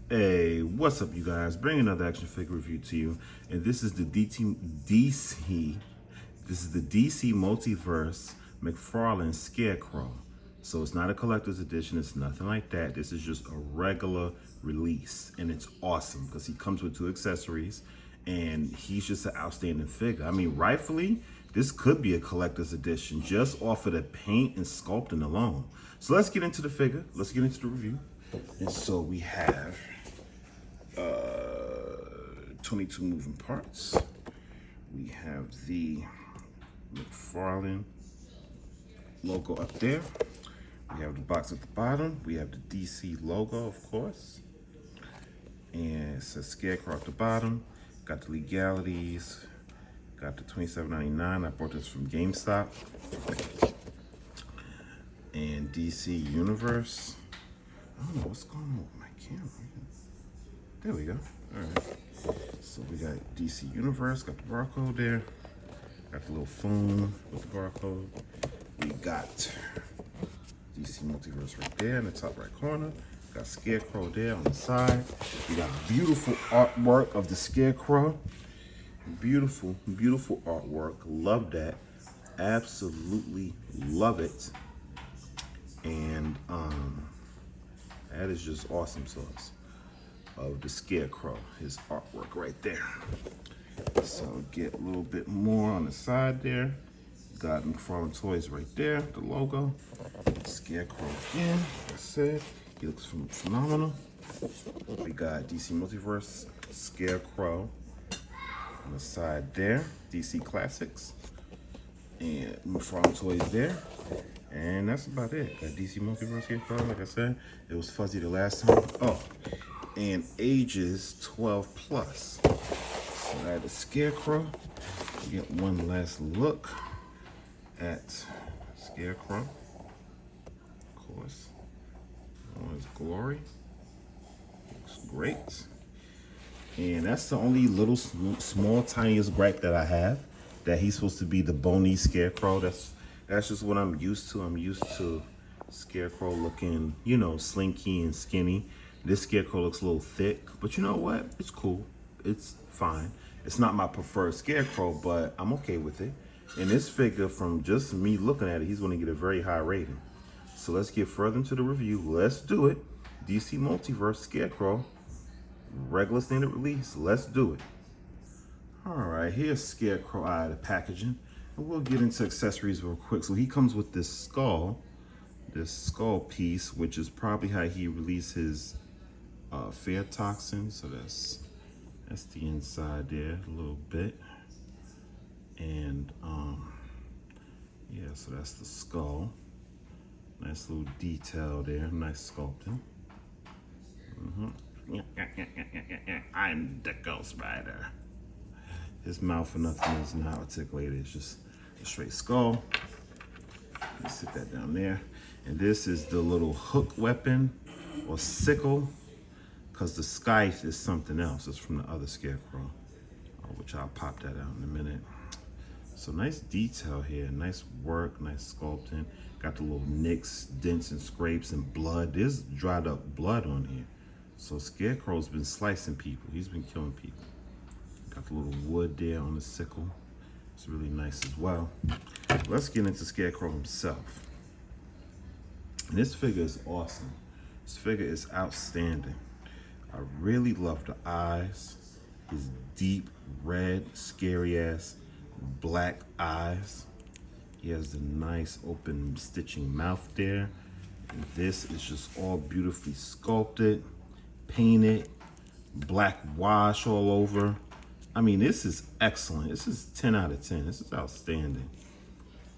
Hey, what's up, you guys? Bring another action figure review to you, and this is the DC. This is the DC Multiverse Mcfarlane Scarecrow. So it's not a collector's edition. It's nothing like that. This is just a regular release, and it's awesome because he comes with two accessories, and he's just an outstanding figure. I mean, rightfully, this could be a collector's edition just off of the paint and sculpting alone. So let's get into the figure. Let's get into the review. And so we have 22 moving parts. We have the Mcfarlane logo up there. We have the box at the bottom. We have the DC logo, of course. And it says Scarecrow at the bottom. Got the legalities. Got the $27.99. I bought this from GameStop. And DC Universe. I don't know what's going on with my camera. There we go. All right. So we got DC Universe, got the barcode there. Got the little phone with the barcode. We got DC Multiverse right there in the top right corner. Got Scarecrow there on the side. We got beautiful artwork of the Scarecrow. Beautiful, beautiful artwork. Love that. Absolutely love it. And that is just awesome sauce of the Scarecrow, his artwork right there. So get a little bit more on the side there. Got Mcfarlane Toys right there, the logo. Scarecrow again, like I said, he looks phenomenal. We got DC Multiverse Scarecrow on the side there, DC Classics. And Mcfarlane Toys there. And that's about it. Got DC Multiverse here, like I said. It was fuzzy the last time. Oh, and ages 12 plus. So that is Scarecrow. Get one last look at Scarecrow. Of course. On his glory. Looks great. And that's the only little small tiniest gripe that I have. That he's supposed to be the bony Scarecrow. That's just what I'm used to. I'm used to Scarecrow looking, you know, slinky and skinny. This Scarecrow looks a little thick, but you know what? It's cool. It's fine. It's not my preferred Scarecrow, but I'm okay with it. And this figure, from just me looking at it, he's going to get a very high rating. So let's get further into the review. Let's do it. DC Multiverse Scarecrow, regular standard release. Let's do it. All right, here's Scarecrow out of the packaging. And we'll get into accessories real quick. So he comes with this skull piece, which is probably how he released his fear toxin. So that's the inside there a little bit. And yeah, so that's the skull. Nice little detail there, nice sculpting. I'm the Ghost Rider. His mouth for nothing is not articulated. It's just a straight skull. Let's sit that down there. And this is the little hook weapon or sickle, because the scythe is something else. It's from the other Scarecrow, which I'll pop that out in a minute. So nice detail here, nice work, nice sculpting. Got the little nicks, dents, and scrapes and blood. There's dried up blood on here. So Scarecrow's been slicing people. He's been killing people. Got the little wood there on the sickle. It's really nice as well. Let's get into Scarecrow himself. And this figure is awesome. This figure is outstanding. I really love the eyes. His deep red, scary ass black eyes. He has the nice open stitching mouth there. And this is just all beautifully sculpted, painted, black wash all over. I mean, this is excellent. This is 10 out of 10. This is outstanding.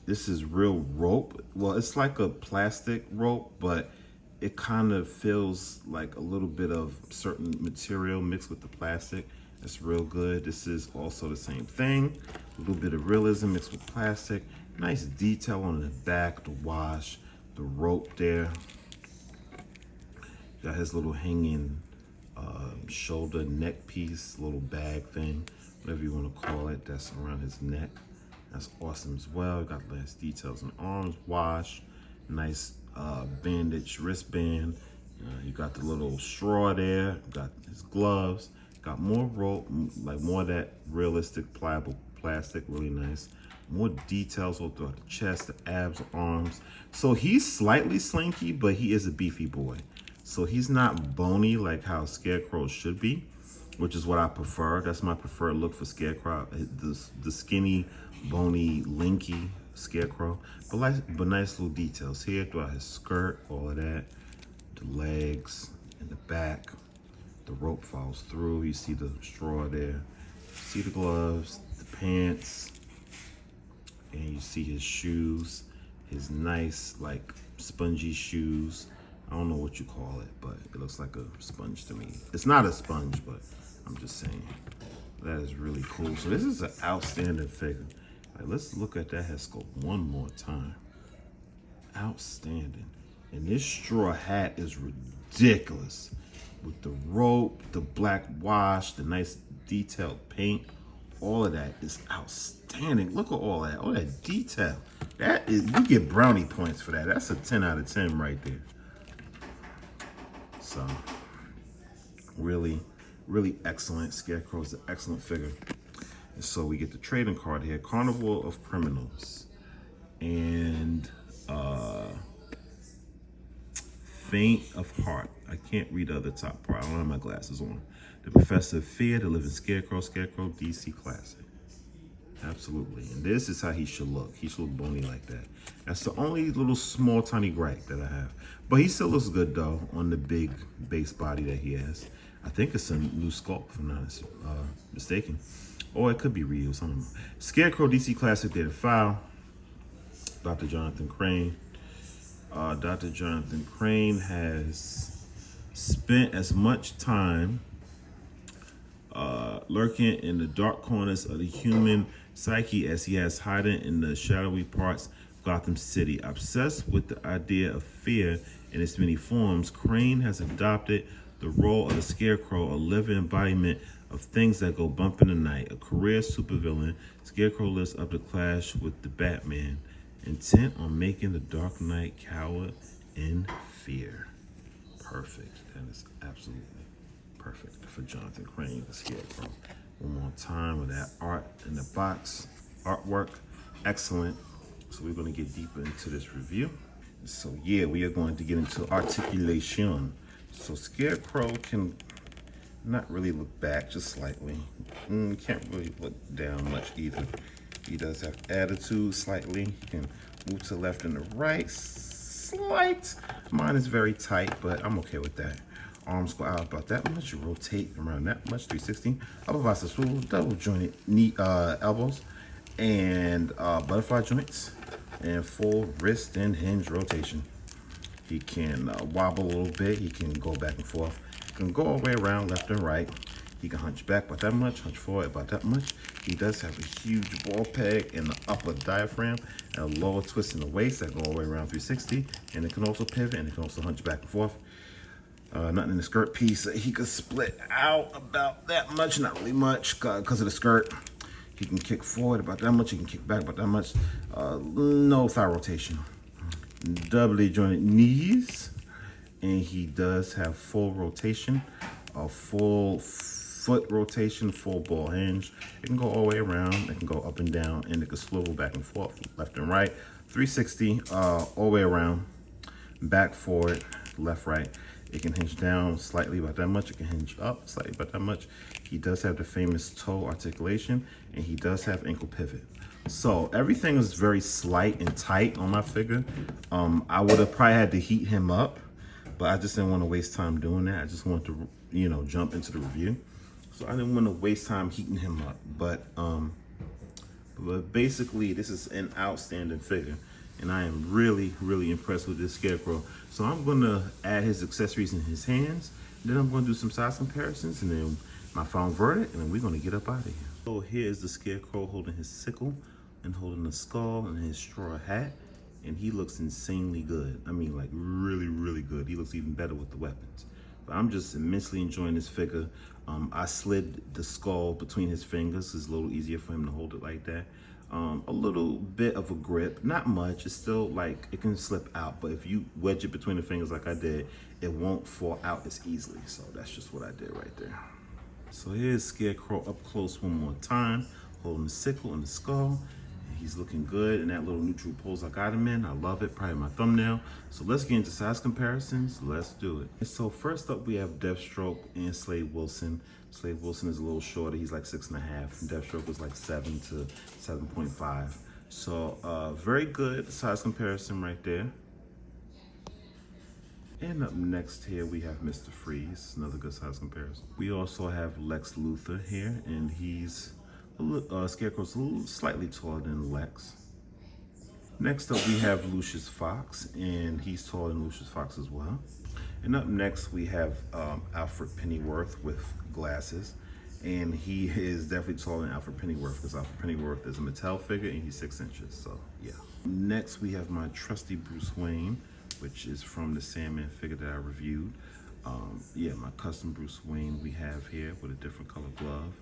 This is real rope. Well, it's like a plastic rope, but it kind of feels like a little bit of certain material mixed with the plastic. It's real good. This is also the same thing. A little bit of realism mixed with plastic. Nice detail on the back, the wash, the rope there. Got his little hanging shoulder neck piece, little bag thing, whatever you want to call it, that's around his neck. That's awesome as well. Got nice details on arms, wash, nice bandage wristband, You got the little straw there, got his gloves, got more rope, like more of that realistic pliable plastic, really nice. More details all throughout the chest, the abs, arms. So he's slightly slinky, but he is a beefy boy. So he's not bony like how Scarecrow should be, which is what I prefer. That's my preferred look for Scarecrow. The skinny, bony, linky Scarecrow. But nice little details here throughout his skirt, all of that. The legs and the back. The rope falls through. You see the straw there. See the gloves, the pants. And you see his shoes, his nice, like, spongy shoes. I don't know what you call it, but it looks like a sponge to me. It's not a sponge, but I'm just saying. That is really cool. So this is an outstanding figure. Like, let's look at that head sculpt one more time. Outstanding. And this straw hat is ridiculous. With the rope, the black wash, the nice detailed paint. All of that is outstanding. Look at all that detail. That is, you get brownie points for that. That's a 10 out of 10 right there. So, really, really excellent. Scarecrow is an excellent figure. And so we get the trading card here, Carnival of Criminals. And Faint of Heart. I can't read the other top part. I don't have my glasses on. The Professor of Fear, The Living Scarecrow, Scarecrow, DC Classic. Absolutely. And this is how he should look. He should look bony like that. That's the only little small tiny gripe that I have. But he still looks good though on the big base body that he has. I think it's a new sculpt if I'm not mistaken. Or it could be reused. I don't know. Scarecrow, DC Classic, did a file. Dr. Jonathan Crane. Dr. Jonathan Crane has spent as much time lurking in the dark corners of the human psyche as he has hiding in the shadowy parts of Gotham City. Obsessed with the idea of fear in its many forms, Crane has adopted the role of the Scarecrow, a living embodiment of things that go bump in the night. A career supervillain, Scarecrow lives up to clash with the Batman, intent on making the Dark Knight cower in fear. Perfect. That is absolutely perfect for Jonathan Crane, the Scarecrow. One more time with that art in the box. Artwork, excellent. So we're going to get deeper into this review. So yeah, we are going to get into articulation. So Scarecrow can not really look back, just slightly. Can't really look down much either. He does have attitude slightly. He can move to the left and the right. Slight. Mine is very tight, but I'm okay with that. Arms go out about that much. Rotate around that much. 360. Upper bicep swivel. Double jointed knee, elbows. And butterfly joints. And full wrist and hinge rotation. He can wobble a little bit. He can go back and forth. He can go all the way around left and right. He can hunch back about that much, hunch forward about that much. He does have a huge ball peg in the upper diaphragm and a lower twist in the waist that go all the way around 360. And it can also pivot and it can also hunch back and forth. Nothing in the skirt piece. He could split out about that much, not really much because of the skirt. He can kick forward about that much. He can kick back about that much. No thigh rotation. Doubly jointed knees. And he does have full rotation, a full foot rotation, full ball hinge. It can go all the way around. It can go up and down, and it can swivel back and forth, left and right. 360 all the way around, back, forward, left, right. It can hinge down slightly about that much. It can hinge up slightly about that much. He does have the famous toe articulation, and he does have ankle pivot. So everything is very slight and tight on my figure. I would have probably had to heat him up, but I just didn't want to waste time doing that. I just wanted to, you know, jump into the review. So I didn't want to waste time heating him up. But basically, this is an outstanding figure. And I am really, really impressed with this Scarecrow. So I'm going to add his accessories in his hands. Then I'm going to do some size comparisons. And then my final verdict. And then we're going to get up out of here. So here is the Scarecrow holding his sickle and holding the skull and his straw hat. And he looks insanely good. I mean, like really, really good. He looks even better with the weapons. But I'm just immensely enjoying this figure. I slid the skull between his fingers. It's a little easier for him to hold it like that. A little bit of a grip, not much. It's still like it can slip out, but if you wedge it between the fingers like I did, it won't fall out as easily. So that's just what I did right there. So here's Scarecrow up close one more time, holding the sickle and the skull. And he's looking good in that little neutral pose I got him in. I love it, probably my thumbnail. So let's get into size comparisons. Let's do it. And so first up, we have Deathstroke and Slade Wilson. Slade Wilson is a little shorter. He's like 6.5. And Deathstroke was like 7 to 7.5. So very good size comparison right there. And up next here, we have Mr. Freeze, another good size comparison. We also have Lex Luthor here, and he's, Scarecrow's a little slightly taller than Lex. Next up, we have Lucius Fox, and he's taller than Lucius Fox as well. And up next, we have Alfred Pennyworth with glasses, and he is definitely taller than Alfred Pennyworth because Alfred Pennyworth is a Mattel figure, and he's 6 inches, so yeah. Next, we have my trusty Bruce Wayne, which is from the Sandman figure that I reviewed. Yeah, my custom Bruce Wayne we have here with a different color glove.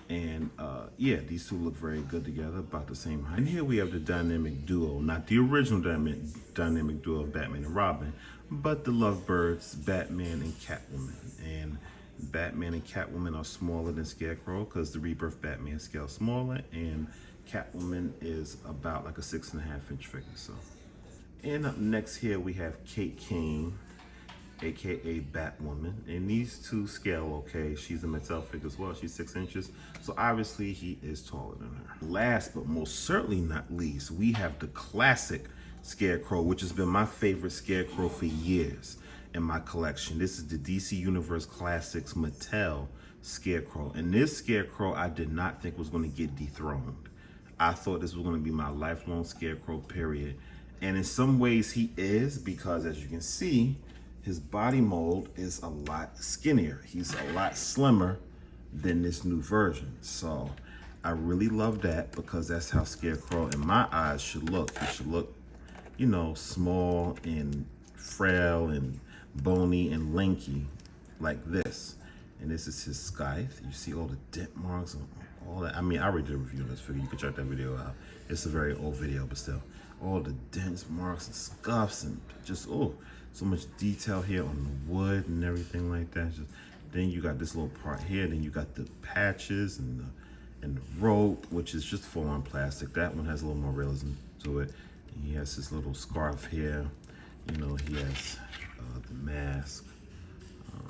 And yeah, these two look very good together, about the same height. And here we have the dynamic duo, not the original dynamic duo of Batman and Robin, but the Lovebirds, Batman and Catwoman. And Batman and Catwoman are smaller than Scarecrow because the Rebirth Batman scale is smaller, and Catwoman is about like a 6.5-inch figure. So. And up next here we have Kate Kane, aka Batwoman, and these two scale okay. She's a Mattel figure as well. She's 6 inches, so obviously he is taller than her. Last but most certainly not least, we have the Classic Scarecrow, which has been my favorite Scarecrow for years in my collection. This is the DC Universe Classics Mattel Scarecrow, and this Scarecrow I did not think was going to get dethroned. I thought this was going to be my lifelong Scarecrow, period. And in some ways he is, because as you can see, his body mold is a lot skinnier. He's a lot slimmer than this new version. So I really love that because that's how Scarecrow in my eyes should look. He should look, you know, small and frail and bony and lanky like this. And this is his scythe. You see all the dent marks and all that. I mean, I already did a review on this figure. You can check that video out. It's a very old video, but still. All the dents, marks, and scuffs, and just, oh, so much detail here on the wood and everything like that. Just, then you got this little part here. Then you got the patches and the rope, which is just full-on plastic. That one has a little more realism to it. And he has this little scarf here. You know, he has the mask.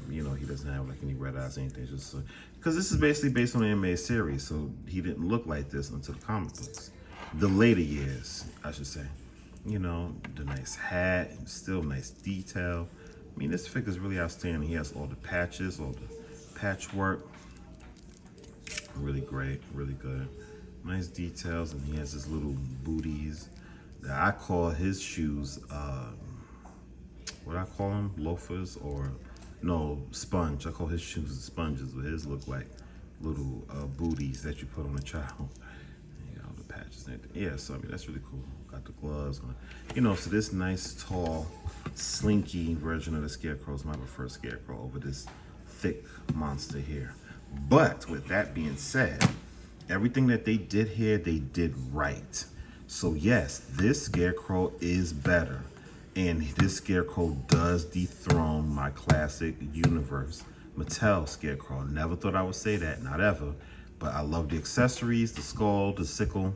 You know, he doesn't have like any red eyes or anything. Just because this is basically based on the anime series, so he didn't look like this until the comic books. The later years, I should say. You know, the nice hat, still nice detail. I mean, this figure is really outstanding. He has all the patches, all the patchwork. Really great, really good. Nice details, and he has his little booties. I call his shoes, what I call them, loafers, or no, sponge. I call his shoes sponges, but his look like little booties that you put on a child. Patches and everything. Yeah, so I mean that's really cool. Got the gloves on. You know, so this nice tall slinky version of the Scarecrow is my preferred Scarecrow over this thick monster here. But with that being said, everything that they did here, they did right. So yes, this Scarecrow is better, and this Scarecrow does dethrone my Classic Universe Mattel Scarecrow. Never thought I would say that, not ever. But I love the accessories, the skull, the sickle.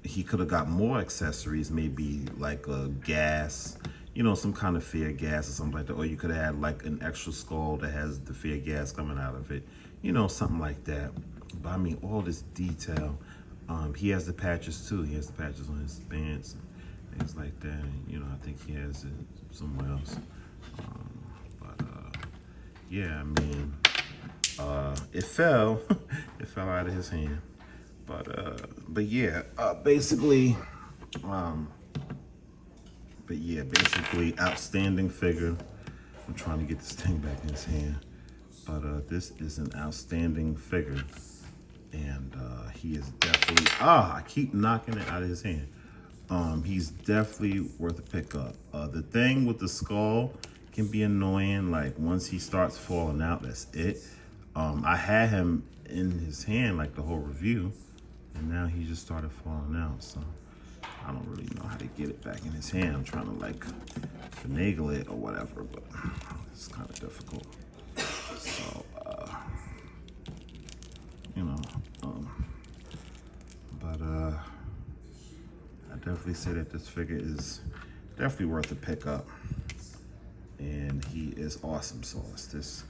He could have got more accessories, maybe like a gas, you know, some kind of fear gas or something like that. Or you could have had like an extra skull that has the fear gas coming out of it. You know, something like that. But I mean, all this detail. He has the patches too. He has the patches on his pants and things like that. And, you know, I think he has it somewhere else. Yeah, I mean, it fell out of his hand, but yeah, basically outstanding figure. I'm trying to get this thing back in his hand, but this is an outstanding figure, and he is definitely, I keep knocking it out of his hand. He's definitely worth a pickup. The thing with the skull can be annoying, like once he starts falling out, that's it. I had him in his hand like the whole review, And now he just started falling out, so I don't really know how to get it back in his hand. I'm trying to like finagle it or whatever, but it's kind of difficult. So, you know, but I definitely say that this figure is definitely worth a pickup, and he is awesome sauce. This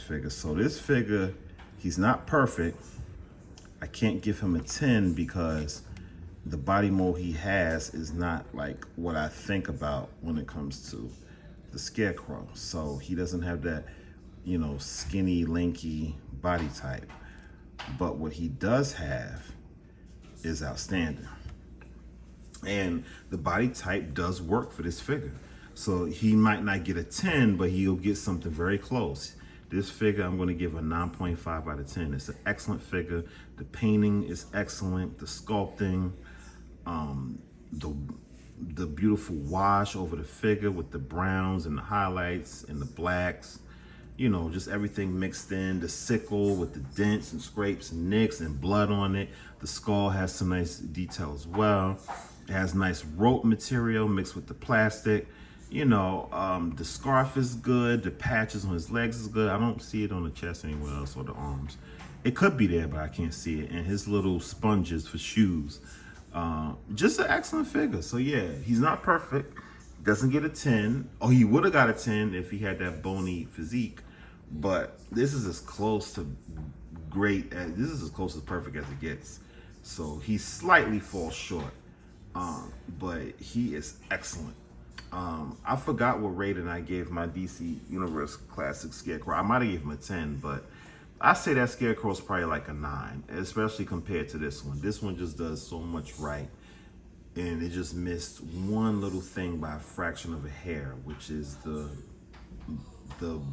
figure. So this figure, he's not perfect. I can't give him a 10 because the body mold he has is not like what I think about when it comes to the Scarecrow. So he doesn't have that, you know, skinny, lanky body type. But what he does have is outstanding. And the body type does work for this figure. So he might not get a 10, but he'll get something very close. This figure, I'm going to give a 9.5 out of 10. It's an excellent figure. The painting is excellent. The sculpting, the beautiful wash over the figure with the browns and the highlights and the blacks. You know, just everything mixed in. The sickle with the dents and scrapes and nicks and blood on it. The skull has some nice detail as well. It has nice rope material mixed with the plastic. You know, the scarf is good. The patches on his legs is good. I don't see it on the chest anywhere else or the arms. It could be there, but I can't see it. And his little sponges for shoes. Just an excellent figure. So yeah, he's not perfect. Doesn't get a 10. Oh, he would have got a 10 if he had that bony physique. But this is as close to great as, this is as close as perfect as it gets. So he slightly falls short. But he is excellent. I forgot what rating I gave my DC Universe Classic Scarecrow. I might have gave him a 10, but I say that Scarecrow is probably like a 9, especially compared to this one. This one just does so much right, and it just missed one little thing by a fraction of a hair, which is the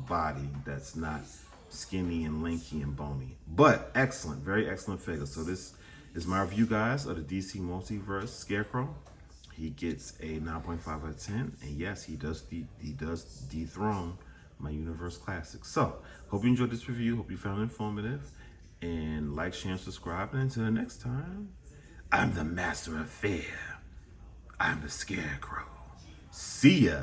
body that's not skinny and lanky and bony. But excellent, very excellent figure. So this is my review, guys, of the DC Multiverse Scarecrow. He gets a 9.5 out of 10, and yes, he does dethrone my Universe Classic. So, hope you enjoyed this review. Hope you found it informative. And like, share, and subscribe. And until the next time, I'm the master of fear. I'm the Scarecrow. See ya.